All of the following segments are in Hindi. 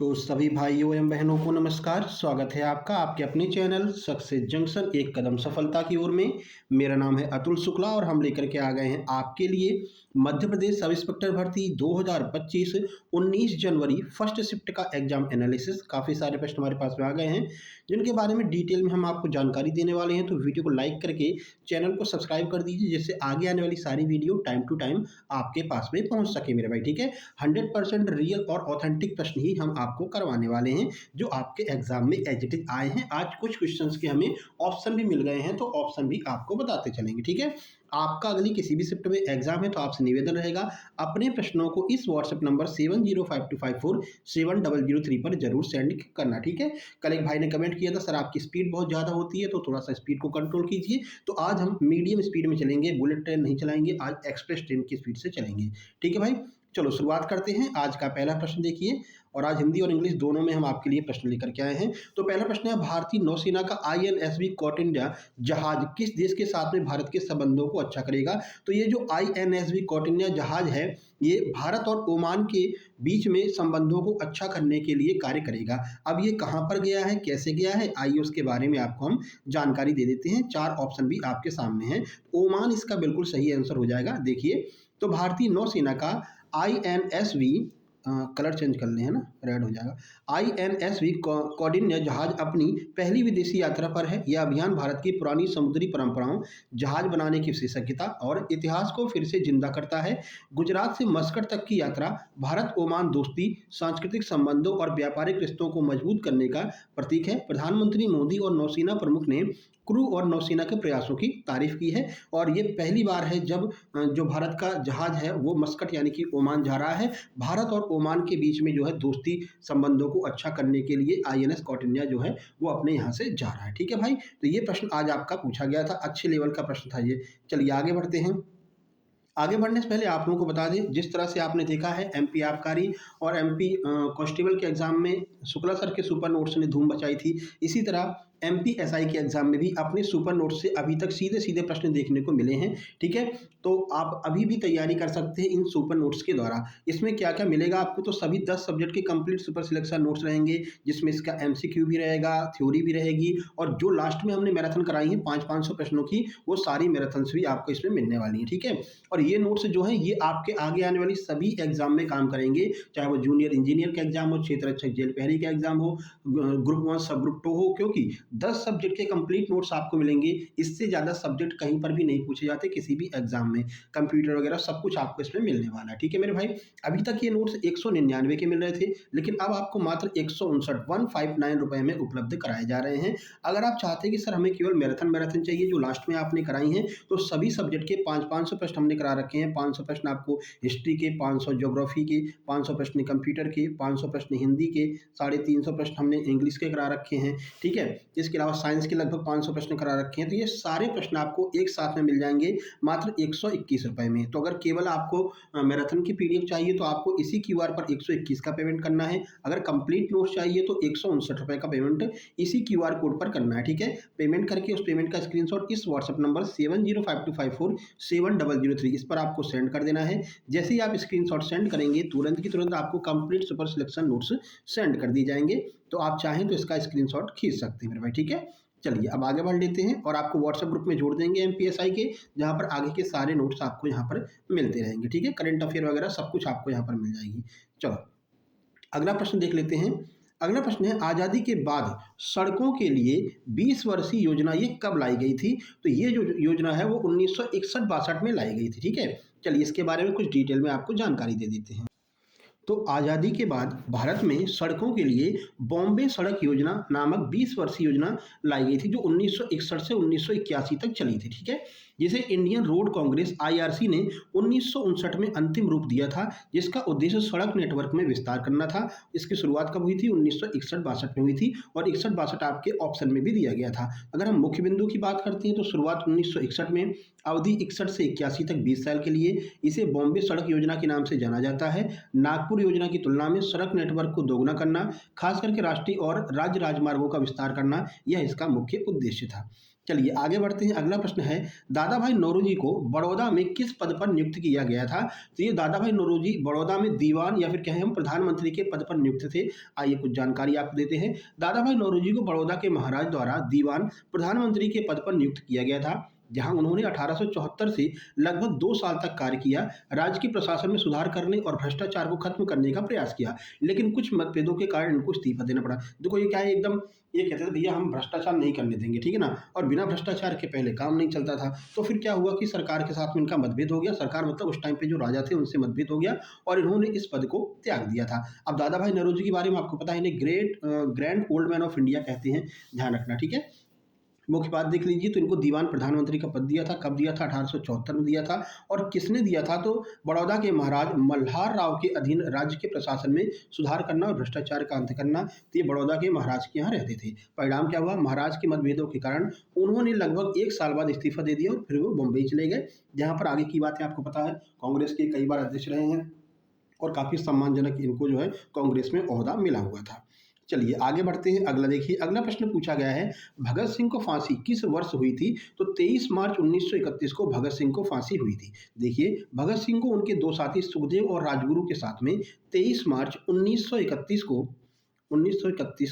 तो सभी भाइयों एवं बहनों को नमस्कार। स्वागत है आपका आपके अपने चैनल सक्सेस जंक्शन एक कदम सफलता की ओर में। मेरा नाम है अतुल शुक्ला और हम लेकर के आ गए हैं आपके लिए मध्य प्रदेश सब इंस्पेक्टर भर्ती 2025 19 जनवरी फर्स्ट शिफ्ट का एग्जाम एनालिसिस। काफ़ी सारे प्रश्न हमारे पास में आ गए हैं जिनके बारे में डिटेल में हम आपको जानकारी देने वाले हैं। तो वीडियो को लाइक करके चैनल को सब्सक्राइब कर दीजिए जिससे आगे आने वाली सारी वीडियो टाइम टू टाइम आपके पास में पहुंच सके मेरे भाई। ठीक है, 100% रियल और ऑथेंटिक प्रश्न ही हम आपको करवाने वाले हैं जो आपके एग्जाम में एज इट इज आए हैं। आज कुछ क्वेश्चंस के हमें ऑप्शन भी मिल गए हैं तो ऑप्शन भी आपको बताते चलेंगे। ठीक है, आपका अगली किसी भी शिफ्ट में एग्जाम है तो आपसे निवेदन रहेगा अपने प्रश्नों को इस व्हाट्सएप नंबर 7052547003 पर जरूर सेंड करना। ठीक है, कल एक भाई ने कमेंट किया था सर आपकी स्पीड बहुत ज़्यादा होती है तो थोड़ा सा स्पीड को कंट्रोल कीजिए। तो आज हम मीडियम स्पीड में चलेंगे, बुलेट ट्रेन नहीं चलाएंगे, आज एक्सप्रेस ट्रेन की स्पीड से चलेंगे। ठीक है भाई, चलो शुरुआत करते हैं। आज का पहला प्रश्न देखिए, और आज हिंदी और इंग्लिश दोनों में हम आपके लिए प्रश्न लेकर के आए हैं। तो पहला प्रश्न है, भारतीय नौसेना का INSV कौटिन्य जहाज किस देश के साथ में भारत के संबंधों को अच्छा करेगा? तो ये जो INSV कौटिन्य जहाज है ये भारत और ओमान के बीच में संबंधों को अच्छा करने के लिए कार्य करेगा। अब ये कहाँ पर गया है, कैसे गया है, आइए उसके बारे में आपको हम जानकारी दे देते हैं। 4 ऑप्शन भी आपके सामने हैं। ओमान इसका बिल्कुल सही आंसर हो जाएगा। देखिए, तो भारतीय नौसेना का INSV, कलर चेंज कर लें है ना, रेड हो जाएगा। INSV कौंडिन्य जहाज अपनी पहली विदेशी यात्रा पर है। यह अभियान भारत की पुरानी समुद्री परंपराओं, जहाज बनाने की विशेषज्ञता और इतिहास को फिर से जिंदा करता है। गुजरात से मस्कट तक की यात्रा भारत ओमान दोस्ती, सांस्कृतिक संबंधों और व्यापारिक रिश्तों को मजबूत करने का प्रतीक है। प्रधानमंत्री मोदी और नौसेना प्रमुख ने क्रू और नौसेना के प्रयासों की तारीफ की है और ये पहली बार है जब जो भारत का जहाज है वो मस्कट यानी कि ओमान जा रहा है। भारत और ओमान के बीच में जो है दोस्ती संबंधों को अच्छा करने के लिए INS कौटिन्य जो है वो अपने यहाँ से जा रहा है। ठीक है भाई, तो ये प्रश्न आज आपका पूछा गया था, अच्छे लेवल का प्रश्न था ये। चलिए आगे बढ़ते हैं। आगे बढ़ने से पहले आप लोगों को बता दें, जिस तरह से आपने देखा है MP आबकारी और MP कांस्टेबल के एग्जाम में शुक्ला सर के सुपर नोट्स ने धूम मचाई थी, इसी तरह MP SI के एग्जाम में भी अपने सुपर नोट्स से अभी तक सीधे सीधे प्रश्न देखने को मिले हैं। ठीक है, तो आप अभी भी तैयारी कर सकते हैं इन सुपर नोट्स के द्वारा। इसमें क्या क्या मिलेगा आपको, तो सभी 10 सब्जेक्ट के कंप्लीट सुपर सिलेक्शन नोट्स रहेंगे जिसमें इसका MCQ भी रहेगा, थ्योरी भी रहेगी, और जो लास्ट में हमने मैराथन कराई है 500-500 प्रश्नों की, वो सारी मैराथन्स भी आपको इसमें मिलने वाली है। ठीक है, और ये नोट्स जो हैं ये आपके आगे आने वाली सभी एग्जाम में काम करेंगे, चाहे वो जूनियर इंजीनियर का एग्जाम हो, क्षेत्र रक्षक जेल प्रहरी का एग्जाम हो, ग्रुप 1 सब ग्रुप 2 हो, क्योंकि 10 सब्जेक्ट के कंप्लीट नोट्स आपको मिलेंगे। इससे ज़्यादा सब्जेक्ट कहीं पर भी नहीं पूछे जाते किसी भी एग्जाम में, कंप्यूटर वगैरह सब कुछ आपको इसमें मिलने वाला है। ठीक है मेरे भाई, अभी तक ये नोट्स 199 के मिल रहे थे, लेकिन अब आपको मात्र 159 रुपए में उपलब्ध कराए जा रहे हैं। अगर आप चाहते हैं कि सर हमें केवल मैराथन चाहिए जो लास्ट में आपने कराई हैं, तो सभी सब्जेक्ट के 500 प्रश्न हमने करा रखे हैं। 500 प्रश्न आपको हिस्ट्री के, 500 ज्योग्राफी के, 500 प्रश्न कंप्यूटर के, 500 प्रश्न हिंदी के, 350 प्रश्न हमने इंग्लिश के करा रखे हैं। ठीक है, इसके अलावा साइंस के लगभग 500 प्रश्न करा रखे हैं। तो ये सारे प्रश्न आपको एक साथ में मिल जाएंगे मात्र 121 रुपए में। तो अगर केवल आपको मैराथन की PDF चाहिए तो आपको इसी QR पर 121 का पेमेंट करना है। अगर कंप्लीट नोट्स चाहिए तो 159 रुपए का पेमेंट इसी QR कोड पर करना है। ठीक है, पेमेंट करके उस पेमेंट का स्क्रीनशॉट इस व्हाट्सएप नंबर 7052547003 इस पर आपको सेंड कर देना है। जैसे ही आप स्क्रीनशॉट सेंड करेंगे तुरंत की तुरंत आपको complete super selection notes send कर दी जाएंगे। तो आप चाहें तो इसका स्क्रीनशॉट खींच सकते हैं मेरे भाई। ठीक है, चलिए अब आगे बढ़ लेते हैं और आपको व्हाट्सएप ग्रुप में जोड़ देंगे MPSI के, जहां पर आगे के सारे नोट्स आपको यहाँ पर मिलते रहेंगे। ठीक है, करंट अफेयर वगैरह सब कुछ आपको यहाँ पर मिल जाएगी। चलो अगला प्रश्न देख लेते हैं। अगला प्रश्न है, आज़ादी के बाद सड़कों के लिए 20 वर्षीय योजना ये कब लाई गई थी? तो ये जो योजना है वो 1961-62 में लाई गई थी। ठीक है, चलिए इसके बारे में कुछ डिटेल में आपको जानकारी दे देते हैं। तो आज़ादी के बाद भारत में सड़कों के लिए बॉम्बे सड़क योजना नामक 20 वर्षीय योजना लाई गई थी जो 1961 से 1981 तक चली थी। ठीक है, जिसे इंडियन रोड कांग्रेस IRC ने 1959 में अंतिम रूप दिया था, जिसका उद्देश्य सड़क नेटवर्क में विस्तार करना था। इसकी शुरुआत कब हुई थी? 1961-62 में हुई थी और 61-62 आपके ऑप्शन में भी दिया गया था। अगर हम मुख्य बिंदु की बात करते हैं तो शुरुआत 1961 में, अवधि 61 से 81 तक 20 साल के लिए। इसे बॉम्बे सड़क योजना के नाम से जाना जाता है। नागपुर योजना की तुलना में सड़क नेटवर्क को दोगुना करना, खास करके राष्ट्रीय और राज्य राजमार्गों का विस्तार करना, यह इसका मुख्य उद्देश्य था। चलिए आगे बढ़ते हैं। अगला प्रश्न है, दादा भाई नौरोजी को बड़ौदा में किस पद पर नियुक्त किया गया था? तो ये दादा भाई नौरोजी बड़ौदा में दीवान या फिर कहें हम प्रधानमंत्री के पद पर नियुक्त थे। आइए कुछ जानकारी आपको देते हैं। दादा भाई नौरोजी को बड़ौदा के महाराज द्वारा दीवान प्रधानमंत्री के पद पर नियुक्त किया गया था, जहां उन्होंने 1874 से लगभग 2 साल तक कार्य किया, राज्य के प्रशासन में सुधार करने और भ्रष्टाचार को खत्म करने का प्रयास किया। लेकिन कुछ मतभेदों के कारण इनको इस्तीफा देना पड़ा। देखो ये क्या है, एकदम ये कहते थे भैया हम भ्रष्टाचार नहीं करने देंगे, ठीक है ना, और बिना भ्रष्टाचार के पहले काम नहीं चलता था। तो फिर क्या हुआ कि सरकार के साथ में इनका मतभेद हो गया, सरकार मतलब उस टाइम पे जो राजा थे उनसे मतभेद हो गया और इन्होंने इस पद को त्याग दिया था। अब दादा भाई नौरोजी के बारे में आपको पता है, इन्हें grand old man of India कहते हैं, ध्यान रखना, ठीक है। मुख्य बात देख लीजिए, तो इनको दीवान प्रधानमंत्री का पद दिया था। कब दिया था? 1874 में दिया था। और किसने दिया था? तो बड़ौदा के महाराज मल्हार राव के अधीन राज्य के प्रशासन में सुधार करना और भ्रष्टाचार का अंत करना। तो ये बड़ौदा के महाराज के यहाँ रहते थे। परिणाम क्या हुआ? महाराज के मतभेदों के कारण उन्होंने लगभग 1 साल बाद इस्तीफा दे दिया और फिर वो बम्बई चले गए, जहाँ पर आगे की बातें आपको पता है। कांग्रेस के कई बार अध्यक्ष रहे हैं और काफ़ी सम्मानजनक इनको जो है कांग्रेस में ओहदा मिला हुआ था। चलिए आगे बढ़ते हैं। अगला देखिए, अगला प्रश्न पूछा गया है, भगत सिंह को फांसी किस वर्ष हुई थी? तो 23 मार्च 1931 को भगत सिंह को फांसी हुई थी। देखिए, भगत सिंह को उनके 2 साथी सुखदेव और राजगुरु के साथ में 23 मार्च 1931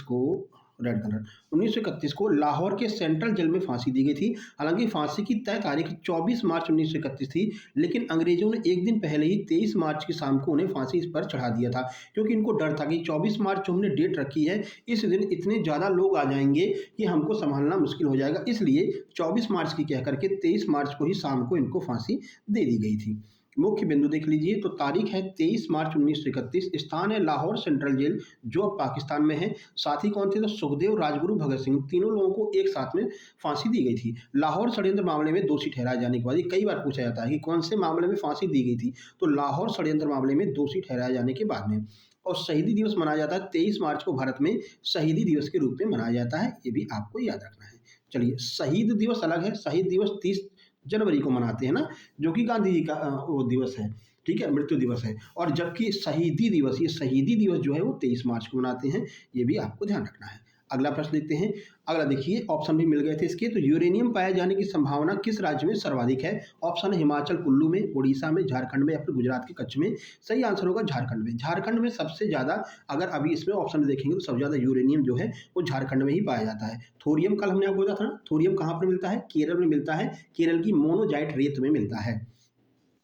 को रेड कलर 1931 को लाहौर के सेंट्रल जेल में फांसी दी गई थी। हालांकि फांसी की तय तारीख 24 मार्च 1931 थी, लेकिन अंग्रेजों ने एक दिन पहले ही 23 मार्च की शाम को उन्हें फांसी पर चढ़ा दिया था, क्योंकि इनको डर था कि 24 मार्च जो हमने डेट रखी है, इस दिन इतने ज़्यादा लोग आ जाएंगे कि हमको संभालना मुश्किल हो जाएगा। इसलिए 24 मार्च की कह करके 23 मार्च को ही शाम को इनको फांसी दे दी गई थी। मुख्य बिंदु देख लीजिए, तो तारीख है 23 मार्च 1931, स्थान है लाहौर सेंट्रल जेल जो अब पाकिस्तान में है। साथी कौन थे? तो सुखदेव, राजगुरु, भगत सिंह, तीनों लोगों को एक साथ में फांसी दी गई थी। लाहौर षड्यंत्र मामले में दोषी ठहराए जाने के बाद, ये कई बार पूछा जाता है कि कौन से मामले में फांसी दी गई थी, तो लाहौर षड्यंत्र मामले में दोषी ठहराए जाने के बाद में। और शहीदी दिवस मनाया जाता है 23 मार्च को, भारत में शहीदी दिवस के रूप में मनाया जाता है, ये भी आपको याद रखना है। चलिए, शहीद दिवस अलग है, शहीद दिवस 30 जनवरी को मनाते हैं ना, जो कि गांधी जी का वो दिवस है, ठीक है, मृत्यु दिवस है। और जबकि शहीदी दिवस, ये शहीदी दिवस जो है वो 23 मार्च को मनाते हैं, ये भी आपको ध्यान रखना है। अगला प्रश्न देखते हैं। अगला देखिए, ऑप्शन भी मिल गए थे इसके। तो यूरेनियम पाए जाने की संभावना किस राज्य में सर्वाधिक है? ऑप्शन है हिमाचल कुल्लू में, उड़ीसा में, झारखंड में या फिर गुजरात के कच्छ में। सही आंसर होगा झारखंड में। झारखंड में सबसे ज़्यादा, अगर अभी इसमें ऑप्शन देखेंगे तो सबसे ज़्यादा यूरेनियम जो है वो झारखंड में ही पाया जाता है। थोरियम कल हमने आपको बताया था ना, थोरियम कहाँ पर मिलता है? केरल में मिलता है। केरल की मोनोजाइट रेत में मिलता है।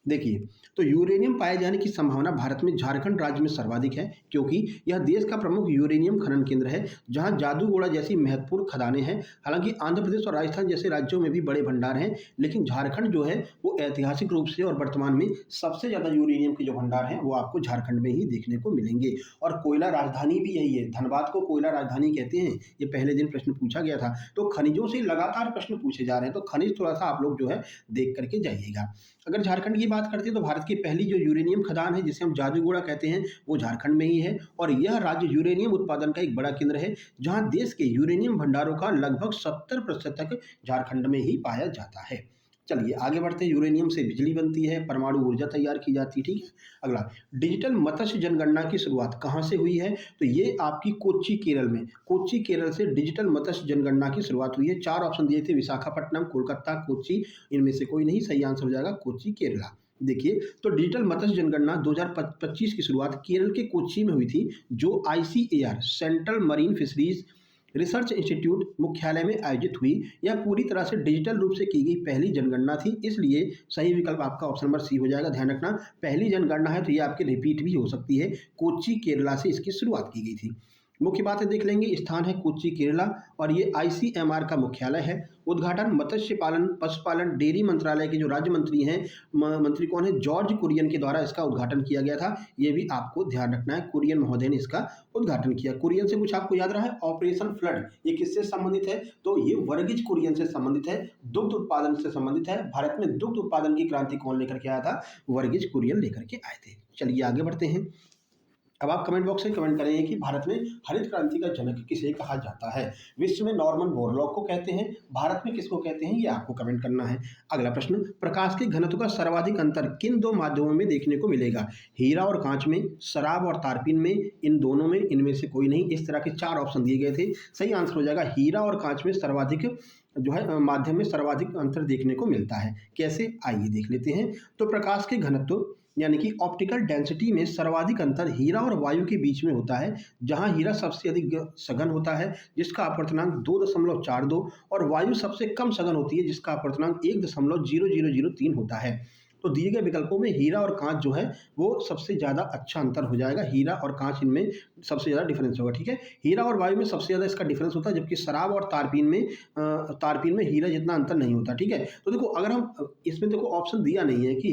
देखिए, तो यूरेनियम पाए जाने की संभावना भारत में झारखंड राज्य में सर्वाधिक है, क्योंकि यह देश का प्रमुख यूरेनियम खनन केंद्र है, जहां जादूगोड़ा जैसी महत्वपूर्ण खदानें हैं। हालांकि आंध्र प्रदेश और राजस्थान जैसे राज्यों में भी बड़े भंडार हैं, लेकिन झारखंड जो है वो ऐतिहासिक रूप से और वर्तमान में सबसे ज़्यादा यूरेनियम के जो भंडार हैं वो आपको झारखंड में ही देखने को मिलेंगे। और कोयला राजधानी भी यही है, धनबाद को कोयला राजधानी कहते हैं। ये पहले दिन प्रश्न पूछा गया था। तो खनिजों से लगातार प्रश्न पूछे जा रहे हैं, तो खनिज थोड़ा सा आप लोग जो है देख करके जाइएगा। अगर झारखंड की बात करते हैं तो भारत की पहली जो यूरेनियम खदान है, जिसे हम जादूगोड़ा कहते हैं, वो झारखंड में ही है। और यह राज्य यूरेनियम उत्पादन का एक बड़ा केंद्र है, जहां देश के यूरेनियम भंडारों का लगभग 70% तक झारखंड में ही पाया जाता है। चलिए आगे बढ़ते हैं। यूरेनियम से बिजली बनती है, परमाणु ऊर्जा तैयार की जाती है, ठीक है। अगला, डिजिटल मत्स्य जनगणना की शुरुआत कहाँ से हुई है? तो ये आपकी कोच्चि केरल में, कोच्चि केरल से डिजिटल मत्स्य जनगणना की शुरुआत हुई है। 4 ऑप्शन दिए थे, विशाखापट्टनम, कोलकाता, कोच्चि, इनमें से कोई नहीं। सही आंसर हो जाएगा कोच्चि केरला। देखिए, तो डिजिटल मत्स्य जनगणना 2025 की शुरुआत केरल के कोच्चि में हुई थी, जो ICAR central marine fisheries research institute मुख्यालय में आयोजित हुई। यह पूरी तरह से डिजिटल रूप से की गई पहली जनगणना थी, इसलिए सही विकल्प आपका ऑप्शन नंबर सी हो जाएगा। ध्यान रखना, पहली जनगणना है तो ये आपकी रिपीट भी हो सकती है। कोच्चि केरला से इसकी शुरुआत की गई थी। मुख्य बातें देख लेंगे। स्थान है कोच्चि केरला और ये ICMR का मुख्यालय है। उद्घाटन मत्स्य पालन, पशुपालन, डेयरी मंत्रालय के जो राज्य मंत्री हैं, मंत्री कौन है? जॉर्ज कुरियन के द्वारा इसका उद्घाटन किया गया था। ये भी आपको ध्यान रखना है, कुरियन महोदय ने इसका उद्घाटन किया। कुरियन से कुछ आपको याद रहा है? ऑपरेशन फ्लड, ये किससे संबंधित है? तो ये वर्गीज कुरियन से संबंधित है, दुग्ध उत्पादन से संबंधित है। भारत में दुग्ध उत्पादन की क्रांति कौन लेकर के आया था? वर्गीज कुरियन लेकर के आए थे। चलिए आगे बढ़ते हैं। अब आप कमेंट बॉक्स में कमेंट करेंगे कि भारत में हरित क्रांति का जनक किसे कहा जाता है? विश्व में नॉर्मन बोरलॉग को कहते हैं, भारत में किसको कहते हैं? ये आपको कमेंट करना है। अगला प्रश्न, प्रकाश के घनत्व का सर्वाधिक अंतर किन 2 माध्यमों में देखने को मिलेगा? हीरा और कांच में, शराब और तारपीन में, इन दोनों में, इनमें से कोई नहीं। इस तरह के 4 ऑप्शन दिए गए थे। सही आंसर हो जाएगा हीरा और कांच में सर्वाधिक जो है माध्यम में सर्वाधिक अंतर देखने को मिलता है। कैसे, आइए देख लेते हैं। तो प्रकाश के घनत्व यानी कि ऑप्टिकल डेंसिटी में सर्वाधिक अंतर हीरा और वायु के बीच में होता है, जहां हीरा सबसे अधिक सघन होता है जिसका अपवर्तनांक 2.42 और वायु सबसे कम सघन होती है जिसका अपवर्तनांक 1.0003 होता है। तो दिए गए विकल्पों में हीरा और कांच जो है वो सबसे ज़्यादा अच्छा अंतर हो जाएगा। हीरा और कांच इनमें सबसे ज़्यादा डिफरेंस होगा, ठीक है। हीरा और वायु में सबसे ज़्यादा इसका डिफरेंस होता है, जबकि शराब और तारपीन में हीरा जितना अंतर नहीं होता, ठीक है। तो देखो अगर हम इसमें देखो ऑप्शन दिया नहीं है कि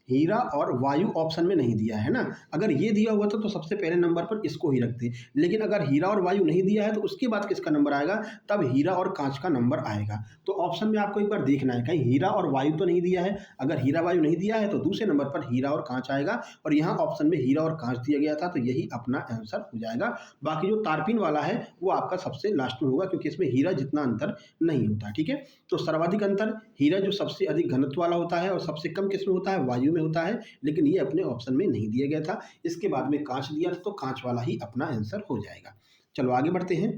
हीरा और वायु ऑप्शन में नहीं दिया है ना। अगर ये दिया हुआ था तो सबसे पहले नंबर पर इसको ही रखते, लेकिन अगर हीरा और वायु नहीं दिया है तो उसके बाद किसका नंबर आएगा, तब हीरा और कांच का नंबर आएगा। तो ऑप्शन में आपको एक बार देखना है कहीं हीरा और वायु तो नहीं दिया है। अगर हीरा वायु नहीं दिया है तो दूसरे नंबर पर हीरा और कांच आएगा, और यहाँ ऑप्शन में हीरा और कांच दिया गया था तो यही अपना आंसर हो जाएगा। बाकी जो तारपीन वाला है वो आपका सबसे लास्ट में होगा, क्योंकि इसमें हीरा जितना अंतर नहीं होता, ठीक है। तो सर्वाधिक अंतर हीरा जो सबसे अधिक घनत्व वाला होता है और सबसे कम किसमें होता है, वायु में होता है, लेकिन ये अपने ऑप्शन में नहीं दिया गया था। इसके बाद में कांच दिया था तो कांच वाला ही अपना आंसर हो जाएगा। चलो आगे बढ़ते हैं।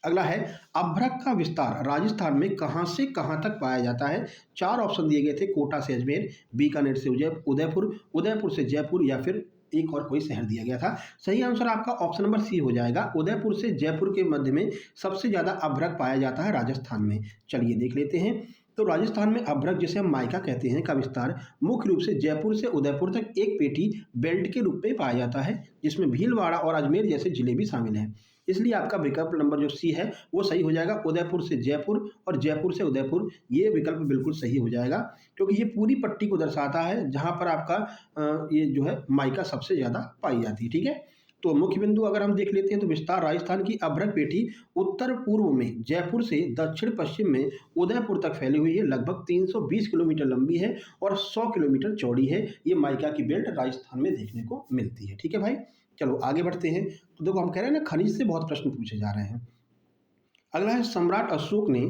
अगला है अभ्रक का विस्तार राजस्थान में कहां से कहां तक पाया जाता है। 4 ऑप्शन दिए गए थे, कोटा से अजमेर, बीकानेर से उदयपुर, उदयपुर से जयपुर, या फिर एक और कोई शहर दिया गया था। सही आंसर आपका ऑप्शन नंबर सी हो जाएगा। उदयपुर से जयपुर के मध्य में सबसे ज्यादा अभ्रक पाया जाता है राजस्थान में। चलिए देख लेते हैं। तो राजस्थान में अभ्रक, जिसे हम माइका कहते हैं, का विस्तार मुख्य रूप से जयपुर से उदयपुर तक एक पेटी बेल्ट के रूप में पाया जाता है, जिसमें भीलवाड़ा और अजमेर जैसे जिले भी शामिल हैं। इसलिए आपका विकल्प नंबर जो सी है वो सही हो जाएगा। उदयपुर से जयपुर और जयपुर से उदयपुर, ये विकल्प बिल्कुल सही हो जाएगा, क्योंकि ये पूरी पट्टी को दर्शाता है जहां पर आपका ये जो है माइका सबसे ज़्यादा पाई जाती है, ठीक है। तो मुख्य बिंदु अगर हम देख लेते हैं तो विस्तार राजस्थान की अभ्रक पेटी उत्तर पूर्व में जयपुर से दक्षिण पश्चिम में उदयपुर तक फैली हुई है, लगभग 320 किलोमीटर लंबी है और 100 किलोमीटर चौड़ी है। ये माइका की बेल्ट राजस्थान में देखने को मिलती है, ठीक है भाई। चलो आगे बढ़ते हैं। तो देखो हम कह रहे हैं ना, खनिज से बहुत प्रश्न पूछे जा रहे हैं। अगला है सम्राट अशोक ने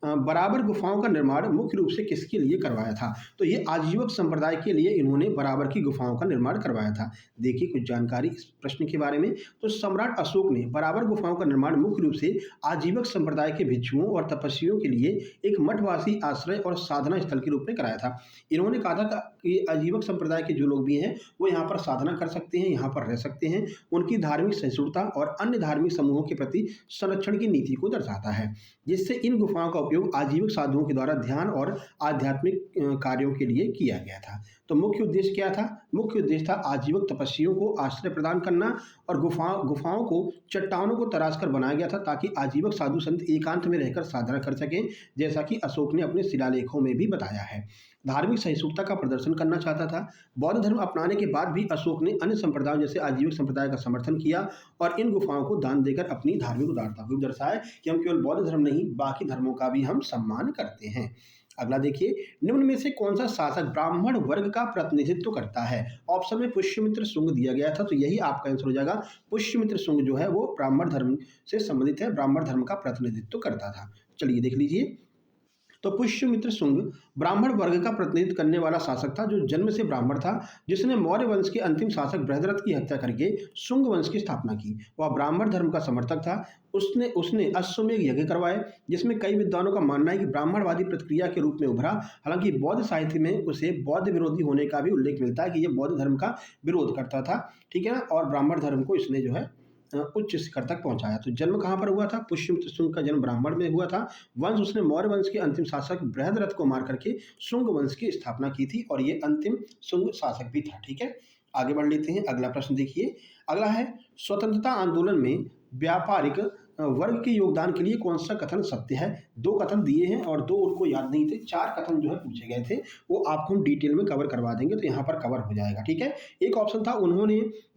बराबर गुफाओं का निर्माण मुख्य रूप से किसके लिए करवाया था। तो ये आजीवक संप्रदाय के लिए इन्होंने बराबर की गुफाओं का निर्माण करवाया था। देखिए कुछ जानकारी इस प्रश्न के बारे में। तो सम्राट अशोक ने बराबर गुफाओं का निर्माण मुख्य रूप से आजीवक संप्रदाय के भिक्षुओं और तपस्वियों के लिए एक मठवासी आश्रय और साधना स्थल के रूप में कराया था। इन्होंने कहा था कि आजीवक संप्रदाय के जो लोग भी हैं वो यहाँ पर साधना कर सकते हैं, यहाँ पर रह सकते हैं। उनकी धार्मिक सहिष्णुता और अन्य धार्मिक समूहों के प्रति संरक्षण की नीति को दर्शाता है, जिससे इन गुफाओं का उपयोग आजीविक साधुओं के द्वारा ध्यान और आध्यात्मिक कार्यों के लिए किया गया था। तो मुख्य उद्देश्य क्या था? मुख्य उद्देश्य था आजीविक तपस्वियों को आश्रय प्रदान करना, और गुफाओं को चट्टानों को तराश कर बनाया गया था ताकि आजीविक साधु संत एकांत में रहकर साधना कर सकें, जैसा कि अशोक ने अपने शिलालेखों में भी बताया है। धार्मिक सहिष्णुता का प्रदर्शन करना चाहता था। बौद्ध धर्म अपनाने के बाद भी अशोक ने अन्य संप्रदायों जैसे आजीविक संप्रदाय का समर्थन किया और इन गुफाओं को दान देकर अपनी धार्मिक उदारता को दर्शाया कि हम केवल बौद्ध धर्म नहीं, बाकी धर्मों का भी हम सम्मान करते हैं। अगला देखिए, निम्न में से कौन सा शासक ब्राह्मण वर्ग का प्रतिनिधित्व करता है? ऑप्शन में पुष्यमित्र शुंग दिया गया था, तो यही आपका आंसर हो जाएगा। पुष्यमित्र शुंग जो है वो ब्राह्मण धर्म से संबंधित है, ब्राह्मण धर्म का प्रतिनिधित्व करता था। चलिए देख लीजिए। तो पुष्यमित्र शुंग ब्राह्मण वर्ग का प्रतिनिधित्व करने वाला शासक था, जो जन्म से ब्राह्मण था, जिसने मौर्य वंश के अंतिम शासक बृहद्रथ की हत्या करके शुंग वंश की स्थापना की। वह ब्राह्मण धर्म का समर्थक था। उसने अश्वमेध यज्ञ करवाए, जिसमें कई विद्वानों का मानना है कि ब्राह्मणवादी प्रतिक्रिया के रूप में उभरा। हालांकि बौद्ध साहित्य में उसे बौद्ध विरोधी होने का भी उल्लेख मिलता है कि यह बौद्ध धर्म का विरोध करता था, ठीक है ना। और ब्राह्मण धर्म को इसने जो है उच्च शिखर तक पहुंचाया। तो जन्म कहाँ पर हुआ था? पुष्यमित्र शुंग का जन्म ब्राह्मण में हुआ था। वंश उसने मौर्य वंश के अंतिम शासक बृहद्रथ को मार करके शुंग वंश की स्थापना की थी, और ये अंतिम शुंग शासक भी था, ठीक है। आगे बढ़ लेते हैं। अगला प्रश्न देखिए। अगला है, स्वतंत्रता आंदोलन में व्यापारिक वर्ग के योगदान के लिए कौन सा कथन सत्य है? 2 कथन दिए हैं और 2 उनको याद नहीं थे, 4 कथन जो है पूछे गए थे, वो आपको हम डिटेल में कवर करवा देंगे, तो यहाँ पर कवर हो जाएगा, ठीक है। एक ऑप्शन था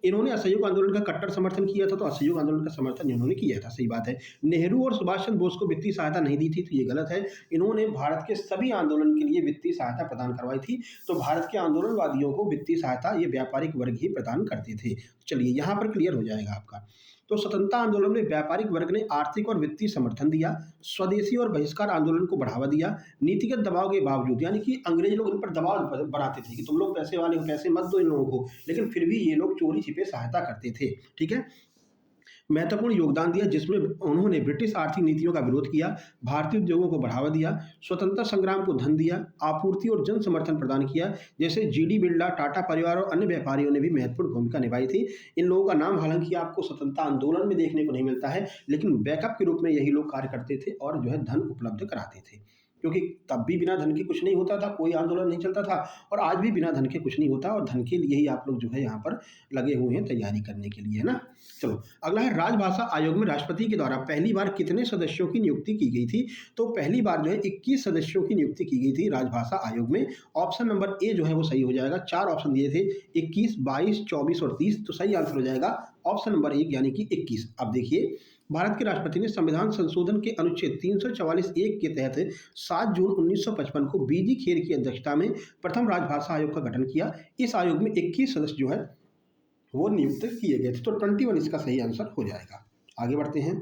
इन्होंने असहयोग आंदोलन का कट्टर समर्थन किया था, तो असहयोग आंदोलन का समर्थन इन्होंने किया था, सही बात है। नेहरू और सुभाष चंद्र बोस को वित्तीय सहायता नहीं दी थी, तो ये गलत है। इन्होंने भारत के सभी आंदोलन के लिए वित्तीय सहायता प्रदान करवाई थी। तो भारत के आंदोलनवादियों को वित्तीय सहायता ये व्यापारिक वर्ग ही प्रदान करते थे। चलिए यहाँ पर क्लियर हो जाएगा आपका। तो स्वतंत्रता आंदोलन में व्यापारिक वर्ग ने आर्थिक और वित्तीय समर्थन दिया, स्वदेशी और बहिष्कार आंदोलन को बढ़ावा दिया, नीतिगत दबाव के बावजूद, यानी कि अंग्रेज लोग इन पर दबाव बनाते थे कि तुम लोग पैसे वाले हो, पैसे मत दो इन लोगों को, लेकिन फिर भी ये लोग चोरी छिपे सहायता करते थे, ठीक है। महत्वपूर्ण योगदान दिया जिसमें उन्होंने ब्रिटिश आर्थिक नीतियों का विरोध किया, भारतीय उद्योगों को बढ़ावा दिया, स्वतंत्रता संग्राम को धन दिया, आपूर्ति और जन समर्थन प्रदान किया। जैसे जीडी बिरला, टाटा परिवार और अन्य व्यापारियों ने भी महत्वपूर्ण भूमिका निभाई थी। इन लोगों का नाम हालांकि आपको स्वतंत्रता आंदोलन में देखने को नहीं मिलता है, लेकिन बैकअप के रूप में यही लोग कार्य करते थे और जो है धन उपलब्ध कराते थे, क्योंकि तब भी बिना धन के कुछ नहीं होता था, कोई आंदोलन नहीं चलता था, और आज भी बिना धन के कुछ नहीं होता, और धन के लिए ही आप लोग जो है यहाँ पर लगे हुए हैं तैयारी करने के लिए, है ना। चलो अगला है, राजभाषा आयोग में राष्ट्रपति के द्वारा पहली बार कितने सदस्यों की नियुक्ति की गई थी? तो पहली बार जो है 21 सदस्यों की नियुक्ति की गई थी राजभाषा आयोग में। ऑप्शन नंबर ए जो है वो सही हो जाएगा। 4 ऑप्शन दिए थे, 21, 22, 24 और 30, तो सही आंसर हो जाएगा ऑप्शन नंबर 1 यानी कि 21। अब देखिए, भारत के राष्ट्रपति ने संविधान संशोधन के अनुच्छेद 344(1) के तहत 7 जून 1955 को बीजी खेर की अध्यक्षता में प्रथम राजभाषा आयोग का गठन किया। इस आयोग में 21 सदस्य जो है वो नियुक्त किए गए थे, तो 21 इसका सही आंसर हो जाएगा। आगे बढ़ते हैं।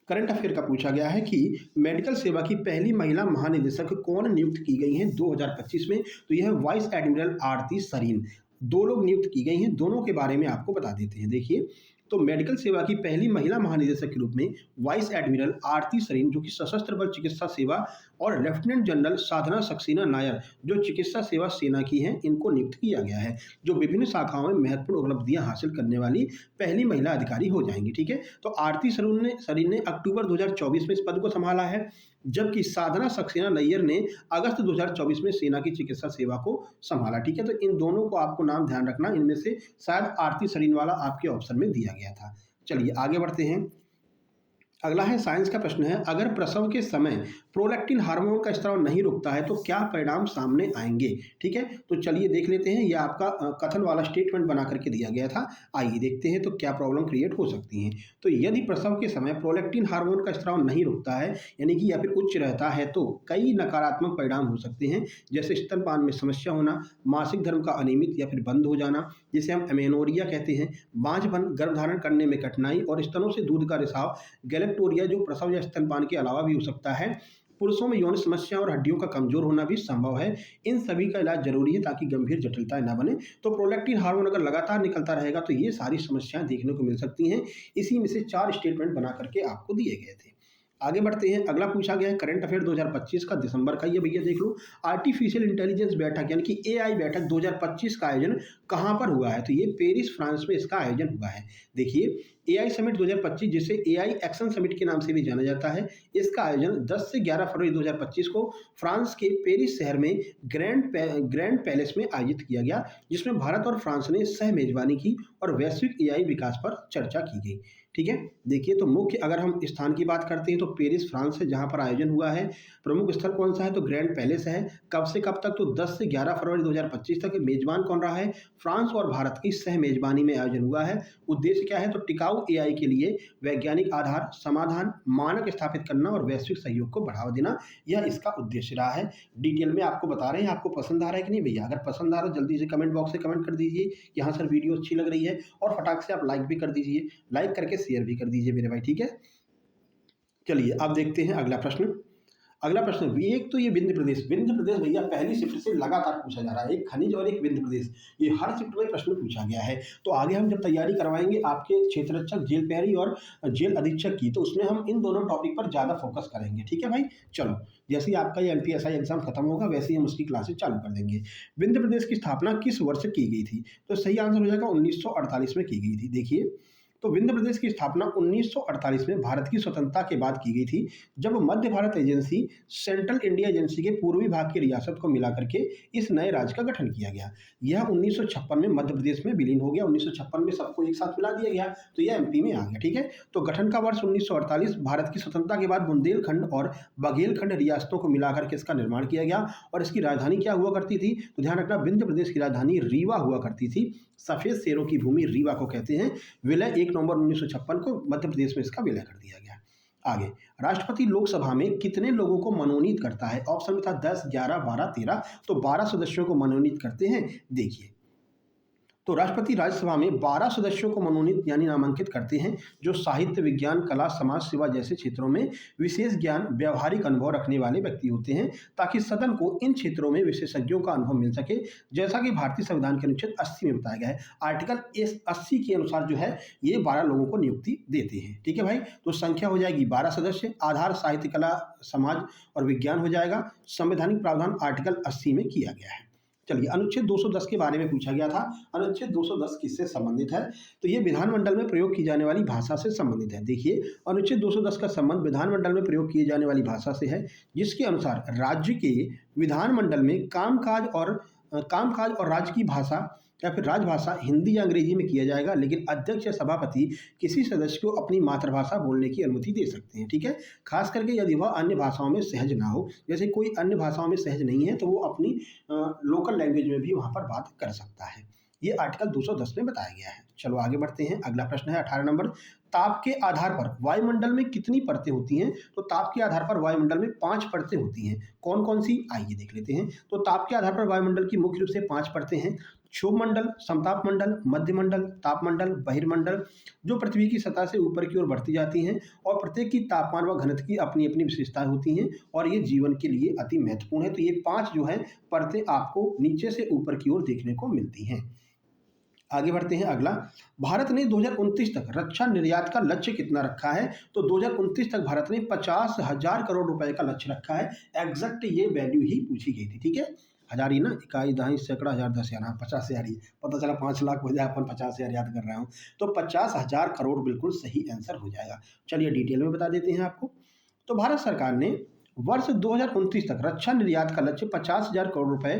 करंट अफेयर का पूछा गया है कि मेडिकल सेवा की पहली महिला महानिदेशक कौन नियुक्त की गई हैं 2025 में? तो यह है वाइस एडमिरल आरती सरीन। 2 लोग नियुक्त की गई हैं, दोनों के बारे में आपको बता देते हैं। देखिए, तो मेडिकल सेवा की पहली महिला महानिदेशक के रूप में वाइस एडमिरल आरती सरीन, जो कि सशस्त्र बल चिकित्सा सेवा, और लेफ्टिनेंट जनरल साधना सक्सेना नायर, जो चिकित्सा सेवा सेना की हैं, इनको नियुक्त किया गया है, जो विभिन्न शाखाओं में महत्वपूर्ण उपलब्धियां हासिल करने वाली पहली महिला अधिकारी हो जाएंगी। ठीक है, तो आरती सरीन ने अक्टूबर 2024 में इस पद को संभाला है, जबकि साधना सक्सेना नैयर ने अगस्त 2024 में सेना की चिकित्सा सेवा को संभाला। ठीक है, तो इन दोनों को आपको नाम ध्यान रखना, इनमें से शायद आरती सरीन वाला आपके ऑप्शन में दिया गया था। चलिए आगे बढ़ते हैं। अगला है, साइंस का प्रश्न है, अगर प्रसव के समय प्रोलैक्टिन हार्मोन का स्राव नहीं रुकता है तो क्या परिणाम सामने आएंगे? ठीक है, तो चलिए देख लेते हैं। यह आपका कथन वाला स्टेटमेंट बना करके दिया गया था। आइए देखते हैं तो क्या प्रॉब्लम क्रिएट हो सकती हैं। तो यदि प्रसव के समय प्रोलैक्टिन हार्मोन का स्राव नहीं रुकता है, यानी कि या फिर उच्च रहता है, तो कई नकारात्मक परिणाम हो सकते हैं, जैसे स्तनपान में समस्या होना, मासिक धर्म का अनियमित या फिर बंद हो जाना, जिसे हम एमेनोरिया कहते हैं, बांझपन, गर्भधारण करने में कठिनाई और स्तनों से दूध का रिसाव, गैलेक्टोरिया जो प्रसव या स्तनपान के अलावा भी हो सकता है, पुरुषों में यौन समस्या और हड्डियों का कमजोर होना भी संभव है। इन सभी का इलाज जरूरी है ताकि गंभीर जटिलताएं ना बने। तो प्रोलैक्टिन हार्मोन अगर लगातार निकलता रहेगा तो ये सारी समस्याएं देखने को मिल सकती हैं। इसी में से 4 स्टेटमेंट बना करके आपको दिए गए थे। आगे बढ़ते हैं। अगला पूछा गया है करंट अफेयर 2025 का, दिसंबर का। ये भैया देख लो, आर्टिफिशियल इंटेलिजेंस बैठक यानी कि एआई बैठक 2025 का आयोजन कहाँ पर हुआ है? तो ये पेरिस, फ्रांस में इसका आयोजन हुआ है। देखिए, एआई समिट 2025, जिसे एआई एक्शन समिट के नाम से भी जाना जाता है, इसका आयोजन 10 से 11 फरवरी 2025 को फ्रांस के पेरिस शहर में ग्रैंड पैलेस में आयोजित किया गया, जिसमें भारत और फ्रांस ने सह मेजबानी की और वैश्विक एआई विकास पर चर्चा की गई। ठीक है, देखिए, तो मुख्य अगर हम स्थान की बात करते हैं तो पेरिस फ्रांस है जहां पर आयोजन हुआ है। प्रमुख स्थल कौन सा है? तो ग्रैंड पैलेस है। कब से कब तक? तो 10 से 11 फरवरी 2025 तक। मेजबान कौन रहा है? फ्रांस और भारत की सह मेजबानी में आयोजन हुआ है। उद्देश्य क्या है? तो टिकाऊ एआई के लिए वैज्ञानिक आधार, समाधान, मानक स्थापित करना और वैश्विक सहयोग को बढ़ावा देना, यह इसका उद्देश्य रहा है। डिटेल में आपको बता रहे हैं। आपको पसंद आ रहा है कि नहीं भैया? अगर पसंद आ रहा है जल्दी से कमेंट बॉक्स से कमेंट कर दीजिए कि हाँ सर वीडियो अच्छी लग रही है, और फटाक से आप लाइक भी कर दीजिए, लाइक करके शेयर भी कर दीजिए मेरे भाई। ठीक है, चलिए अब देखते हैं अगला प्रश्न। अगला प्रश्न, एक तो ये विंध्य प्रदेश भैया पहली शिफ्ट से लगातार पूछा जा रहा है। एक खनिज और एक विंध्य प्रदेश, ये हर शिफ्ट में प्रश्न पूछा गया है। तो आगे हम जब तैयारी करवाएंगे आपके क्षेत्ररक्षक, जेल प्रहरी और जेल अधीक्षक की, तो उसमें हम इन दोनों टॉपिक पर ज़्यादा फोकस करेंगे। ठीक है भाई, चलो जैसे ही आपका ये एमपीएसआई एग्जाम खत्म होगा वैसे ही हम उसकी क्लासेस चालू कर देंगे। विंध्य प्रदेश की स्थापना किस वर्ष की गई थी? तो सही आंसर हो जाएगा 1948 में की गई थी। देखिए, तो विंध्य प्रदेश की स्थापना 1948 में भारत की स्वतंत्रता के बाद की गई थी, जब मध्य भारत एजेंसी सेंट्रल इंडिया एजेंसी के पूर्वी भाग की रियासत को मिला करके इस नए राज्य का गठन किया गया। यह 1956 में मध्य प्रदेश में विलीन हो गया। 1956 में सबको एक साथ मिला दिया गया, तो यह एमपी में आ गया। ठीक है, तो गठन का वर्ष 1948। भारत की स्वतंत्रता के बाद बुंदेलखंड और बघेलखंड रियासतों को मिलाकर के इसका निर्माण किया गया। और इसकी राजधानी क्या हुआ करती थी? तो ध्यान रखना, विंध्य प्रदेश की राजधानी रीवा हुआ करती थी। सफेद शेरों की भूमि रीवा को कहते हैं। विलय 1 नवंबर 1956 को मध्य प्रदेश में इसका विलय कर दिया गया। आगे, राष्ट्रपति लोकसभा में कितने लोगों को मनोनीत करता है? ऑप्शन में था 10, 11, 12, 13। तो 12 सदस्यों को मनोनीत करते हैं। देखिए, तो राष्ट्रपति राज्यसभा में 12 सदस्यों को मनोनीत यानी नामांकित करते हैं जो साहित्य, विज्ञान, कला, समाज सेवा जैसे क्षेत्रों में विशेष ज्ञान, व्यावहारिक अनुभव रखने वाले व्यक्ति होते हैं, ताकि सदन को इन क्षेत्रों में विशेषज्ञों का अनुभव मिल सके, जैसा कि भारतीय संविधान के अनुच्छेद 80 में बताया गया है। आर्टिकल 80 के अनुसार जो है ये 12 लोगों को नियुक्ति देते हैं। ठीक है भाई, तो संख्या हो जाएगी 12 सदस्य, आधार साहित्य, कला, समाज और विज्ञान हो जाएगा। संवैधानिक प्रावधान आर्टिकल 80 में किया गया है। चलिए, अनुच्छेद 210 के बारे में पूछा गया था। अनुच्छेद 210 किससे संबंधित है? तो ये विधानमंडल में प्रयोग की जाने वाली भाषा से संबंधित है। देखिए, अनुच्छेद 210 का संबंध विधानमंडल में प्रयोग किए जाने वाली भाषा से है, जिसके अनुसार राज्य के विधानमंडल में कामकाज और राज्य की भाषा या फिर राजभाषा हिंदी या अंग्रेजी में किया जाएगा, लेकिन अध्यक्ष या सभापति किसी सदस्य को अपनी मातृभाषा बोलने की अनुमति दे सकते हैं। ठीक है, खास करके यदि वह अन्य भाषाओं में सहज ना हो, जैसे कोई अन्य भाषाओं में सहज नहीं है तो वो अपनी लोकल लैंग्वेज में भी वहाँ पर बात कर सकता है। ये आर्टिकल 210 में बताया गया है। चलो आगे बढ़ते हैं। अगला प्रश्न है 18 नंबर। ताप के आधार पर वायुमंडल में कितनी परतें होती हैं? तो ताप के आधार पर वायुमंडल में 5 परतें होती हैं। कौन कौन सी, आइए देख लेते हैं। तो ताप के आधार पर वायुमंडल की मुख्य रूप से 5 परतें हैं। क्षोभ मंडल, समताप मंडल, मध्य मंडल, तापमंडल, बहिर्मंडल, जो पृथ्वी की सतह से ऊपर की ओर बढ़ती जाती हैं, और प्रत्येक की तापमान व घनत्व की अपनी अपनी विशेषताएं होती हैं, और ये जीवन के लिए अति महत्वपूर्ण है। तो ये 5 जो है परतें आपको नीचे से ऊपर की ओर देखने को मिलती हैं। आगे बढ़ते हैं। अगला, भारत ने 2029 तक रक्षा निर्यात का लक्ष्य कितना रखा है? तो 2029 तक भारत ने 50,000 करोड़ रुपए का लक्ष्य रखा है। एग्जैक्ट ये वैल्यू ही पूछी गई थी। ठीक है, हजार ही ना, इकाई, दहाई, सैकड़ा, हजार, 10,000, 50,000 ही पता चला 5 लाख हो जाए, अपन 50,000 याद कर रहा हूँ। तो 50,000 करोड़ बिल्कुल सही आंसर हो जाएगा। चलिए डिटेल में बता देते हैं आपको। तो भारत सरकार ने वर्ष 2029 तक रक्षा निर्यात का लक्ष्य 50,000 करोड़ रुपए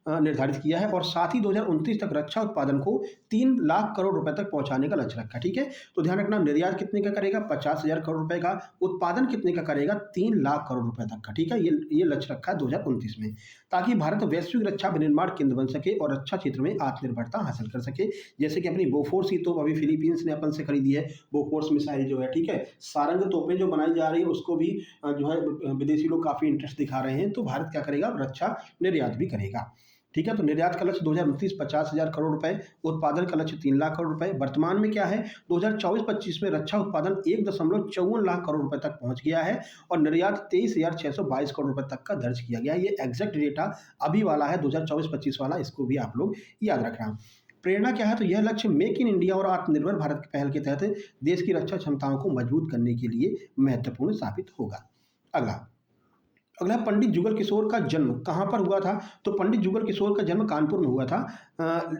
निर्धारित किया है, और साथ ही 2029 तक रक्षा उत्पादन को 3 लाख करोड़ रुपए तक पहुंचाने का लक्ष्य रखा। ठीक है, तो ध्यान रखना, निर्यात कितने का करेगा? 50,000 करोड़ रुपए का। उत्पादन कितने का करेगा? 3 लाख करोड़ रुपए तक का। ठीक है, ये लक्ष्य रखा है 2029 में, ताकि भारत वैश्विक रक्षा विनिर्माण केंद्र बन सके और रक्षा क्षेत्र में आत्मनिर्भरता हासिल कर सके। जैसे कि अपनी बोफोर्स की तोप अभी फिलीपींस ने अपन से खरीदी है, बोफोर्स मिसाइल जो है। ठीक है, सारंग तोपें जो बनाई जा रही है उसको भी जो है विदेशी लोग काफी इंटरेस्ट दिखा रहे हैं। तो भारत क्या करेगा? रक्षा निर्यात भी करेगा। ठीक है, तो निर्यात का लक्ष्य 2029 50,000 करोड़ रुपए, उत्पादन का लक्ष्य 3 लाख करोड़ रुपए। वर्तमान में क्या है? 2024-25 में रक्षा उत्पादन 1.54 लाख करोड़ रुपए तक पहुंच गया है, और निर्यात 23,622 करोड़ रुपए तक का दर्ज किया गया है। ये एग्जैक्ट डेटा अभी वाला है, 2024-25 वाला, इसको भी आप लोग याद रखना। प्रेरणा क्या है? तो यह लक्ष्य मेक इन इंडिया और आत्मनिर्भर भारत की पहल के तहत देश की रक्षा क्षमताओं को मजबूत करने के लिए महत्वपूर्ण साबित होगा। अगला, पंडित जुगल किशोर का जन्म कहाँ पर हुआ था? तो पंडित जुगल किशोर का जन्म कानपुर में हुआ था।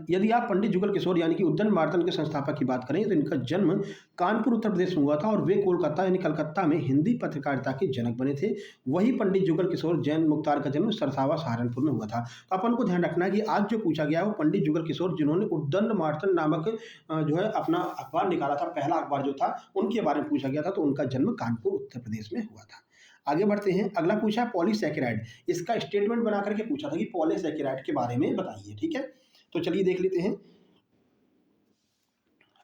यदि आप पंडित जुगल किशोर यानी कि उद्यन मार्तन के संस्थापक की बात करें तो इनका जन्म कानपुर उत्तर प्रदेश में हुआ था, और वे कोलकाता यानी कलकत्ता में हिंदी पत्रकारिता के जनक बने थे। वही पंडित जुगल किशोर जैन मुख्तार का जन्म सरसावा सहारनपुर में हुआ था। तो अपन को ध्यान रखना है कि आज जो पूछा गया है वो पंडित जुगल किशोर, जिन्होंने उद्दंड मार्तन नामक जो है अपना अखबार निकाला था, पहला अखबार जो था, उनके बारे में पूछा गया था। तो उनका जन्म कानपुर उत्तर प्रदेश में हुआ था। आगे बढ़ते हैं। अगला पूछा है पॉलीसैकेराइड। इसका स्टेटमेंट बना करके पूछा था कि पॉलीसैकेराइड के बारे में बताइए। ठीक है, तो चलिए देख लेते हैं।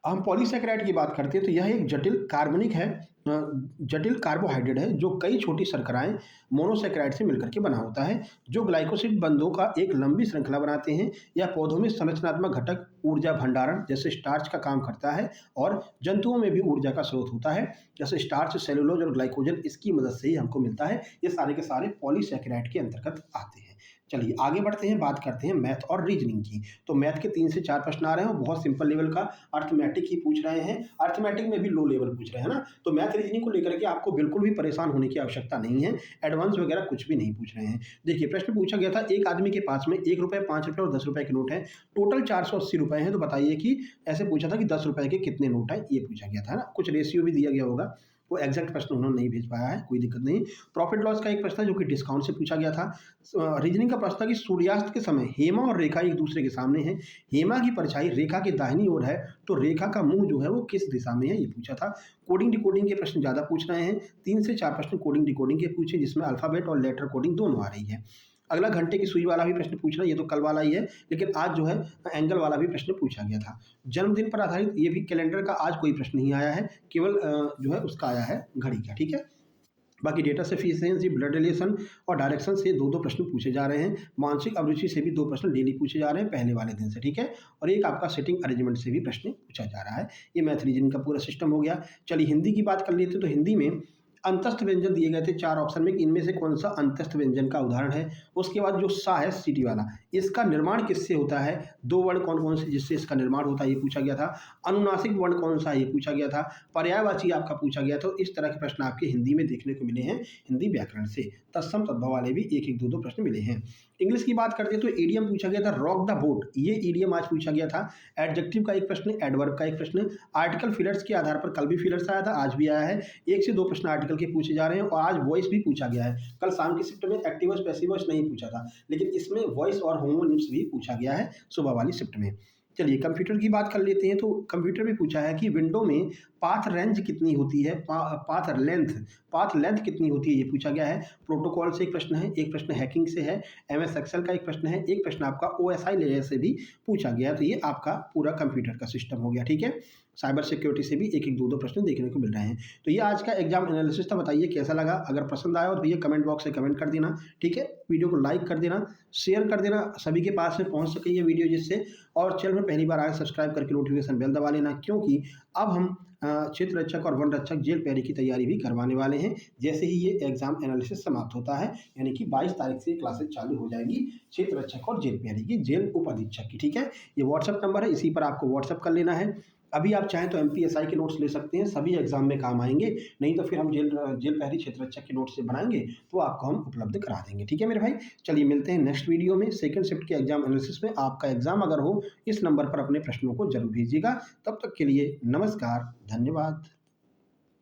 हम पॉलीसैकेराइड की बात करते हैं तो यह एक जटिल कार्बनिक है, जटिल कार्बोहाइड्रेट है, जो कई छोटी शर्कराएं मोनोसैकेराइड से मिलकर के बना होता है, जो ग्लाइकोसिड बंधों का एक लंबी श्रृंखला बनाते हैं। यह पौधों में संरचनात्मक घटक, ऊर्जा भंडारण जैसे स्टार्च का काम करता है, और जंतुओं में भी ऊर्जा का स्रोत होता है, जैसे स्टार्च, सेलुलोज और ग्लाइकोजन, इसकी मदद से ही हमको मिलता है। ये सारे के सारे पॉलीसैकेराइड के अंतर्गत आते हैं। चलिए आगे बढ़ते हैं, बात करते हैं मैथ और रीजनिंग की। तो मैथ के 3 से 4 प्रश्न आ रहे हैं, बहुत सिंपल लेवल का। अर्थमेटिक ही पूछ रहे हैं, अर्थमेटिक में भी लो लेवल पूछ रहे हैं ना। तो मैथ रीजनिंग को लेकर के आपको बिल्कुल भी परेशान होने की आवश्यकता नहीं है, एडवांस वगैरह कुछ भी नहीं पूछ रहे हैं। देखिए, प्रश्न पूछा गया था, एक आदमी के पास में 1 रुपये, 5 रुपये और 10 रुपये के नोट है, टोटल 480 रुपये हैं। तो बताइए कि ऐसे पूछा था कि 10 रुपये के कितने नोट हैं, ये पूछा गया था ना। कुछ रेशियो भी दिया गया होगा, वो एग्जैक्ट प्रश्न उन्होंने नहीं भेज पाया है, कोई दिक्कत नहीं। प्रॉफिट लॉस का एक प्रश्न था जो कि डिस्काउंट से पूछा गया था। रीजनिंग का प्रश्न था कि सूर्यास्त के समय हेमा और रेखा एक दूसरे के सामने है, हेमा की परछाई रेखा के दाहिनी ओर है, तो रेखा का मुंह जो है वो किस दिशा में है, ये पूछा था। कोडिंग डिकोडिंग के प्रश्न ज़्यादा पूछ रहे हैं, 3 से 4 प्रश्न कोडिंग डिकोडिंग के पूछे, जिसमें अल्फाबेट और लेटर कोडिंग दोनों आ रही है। अगला घंटे की सुई वाला भी प्रश्न पूछ रहा है, ये तो कल वाला ही है, लेकिन आज जो है एंगल वाला भी प्रश्न पूछा गया था। जन्मदिन पर आधारित ये भी कैलेंडर का आज कोई प्रश्न नहीं आया है, केवल जो है उसका आया है घड़ी का। ठीक है, बाकी डेटा सफिशिएंसी, ब्लड रिलेशन और डायरेक्शन से 2-2 प्रश्न पूछे जा रहे हैं। मानसिक अभिरुचि से भी 2 प्रश्न डेली पूछे जा रहे हैं पहले वाले दिन से, ठीक है? और एक आपका सिटिंग अरेंजमेंट से भी प्रश्न पूछा जा रहा है। ये मैथ रीजनिंग का पूरा सिस्टम हो गया। चलिए हिंदी की बात कर लेते हैं, तो हिंदी में अंतस्थ व्यंजन दिए गए थे 4 ऑप्शन में, इनमें से कौन सा अंतस्थ व्यंजन का उदाहरण है? उसके बाद जो सा है सिटी वाला, इसका निर्माण किससे होता है? 2 वर्ण कौन-कौन से जिससे इसका निर्माण होता है, ये पूछा गया था। अनुनासिक वर्ण कौन-सा है? ये पूछा गया था। पर्यायवाची आपका पूछा गया, तो इस तरह के प्रश्न आपके हिंदी में देखने को मिले हैं हिंदी व्याकरण से। तत्सम तद्भव वाले भी 1-1, 2-2 प्रश्न मिले हैं। इंग्लिश की बात करते हैं तो ईडियम पूछा गया था, रॉक द बोट, ये ईडियम आज पूछा गया था। एडजेक्टिव का एक प्रश्न, एडवर्ब का एक प्रश्न, आर्टिकल फिलर्स के आधार पर कल भी फिलर्स आया था, आज भी आया है। 1 से 2 प्रश्न आर्टिकल के पूछे जा रहे हैं और आज वॉइस भी पूछा गया है। कल शाम की शिफ्ट में एक्टिव वॉइस पैसिव वॉइस नहीं पूछा था, लेकिन इसमें वॉइस और होमोनिम्स भी पूछा गया है सुबह वाली शिफ्ट में। चलिए कंप्यूटर की बात कर लेते हैं, तो कंप्यूटर में पूछा है कि विंडो में पाथ रेंज कितनी होती है, पाथ लेंथ कितनी होती है, ये पूछा गया है। प्रोटोकॉल से एक प्रश्न है, एक प्रश्न हैकिंग से है, एमएस एक्सेल का एक प्रश्न है, एक प्रश्न आपका ओएसआई लेयर से भी पूछा गया। तो ये आपका पूरा कंप्यूटर का सिस्टम हो गया, ठीक है। साइबर सिक्योरिटी से भी 1-1, 2-2 प्रश्न देखने को मिल रहे हैं। तो ये आज का एग्जाम एनालिसिस था। बताइए कैसा लगा? अगर पसंद आया हो तो भैया कमेंट बॉक्स से कमेंट कर देना, ठीक है। वीडियो को लाइक कर देना, शेयर कर देना, सभी के पास में पहुंच सके ये वीडियो जिससे। और चैनल में पहली बार आए सब्सक्राइब करके नोटिफिकेशन बेल दबा लेना, क्योंकि अब हम क्षेत्र रक्षक और वन रक्षक जेल पैरी की तैयारी भी करवाने वाले हैं। जैसे ही ये एग्जाम एनालिसिस समाप्त होता है, यानी कि 22 तारीख से क्लासेस चालू हो जाएंगी क्षेत्र रक्षक और जेल पैरी की, जेल उप अधीक्षक की, ठीक है। ये व्हाट्सअप नंबर है, इसी पर आपको व्हाट्सअप कर लेना है। अभी आप चाहें तो एमपीएसआई के नोट्स ले सकते हैं, सभी एग्जाम में काम आएंगे। नहीं तो फिर हम जेल पैरी क्षेत्र रक्षक के नोट्स से बनाएंगे तो आपको हम उपलब्ध करा देंगे, ठीक है मेरे भाई। चलिए मिलते हैं नेक्स्ट वीडियो में सेकंड शिफ्ट के एग्जाम एनालिसिस में। आपका एग्जाम अगर हो, इस नंबर पर अपने प्रश्नों को जरूर भेजिएगा। तब तक के लिए नमस्कार, धन्यवाद।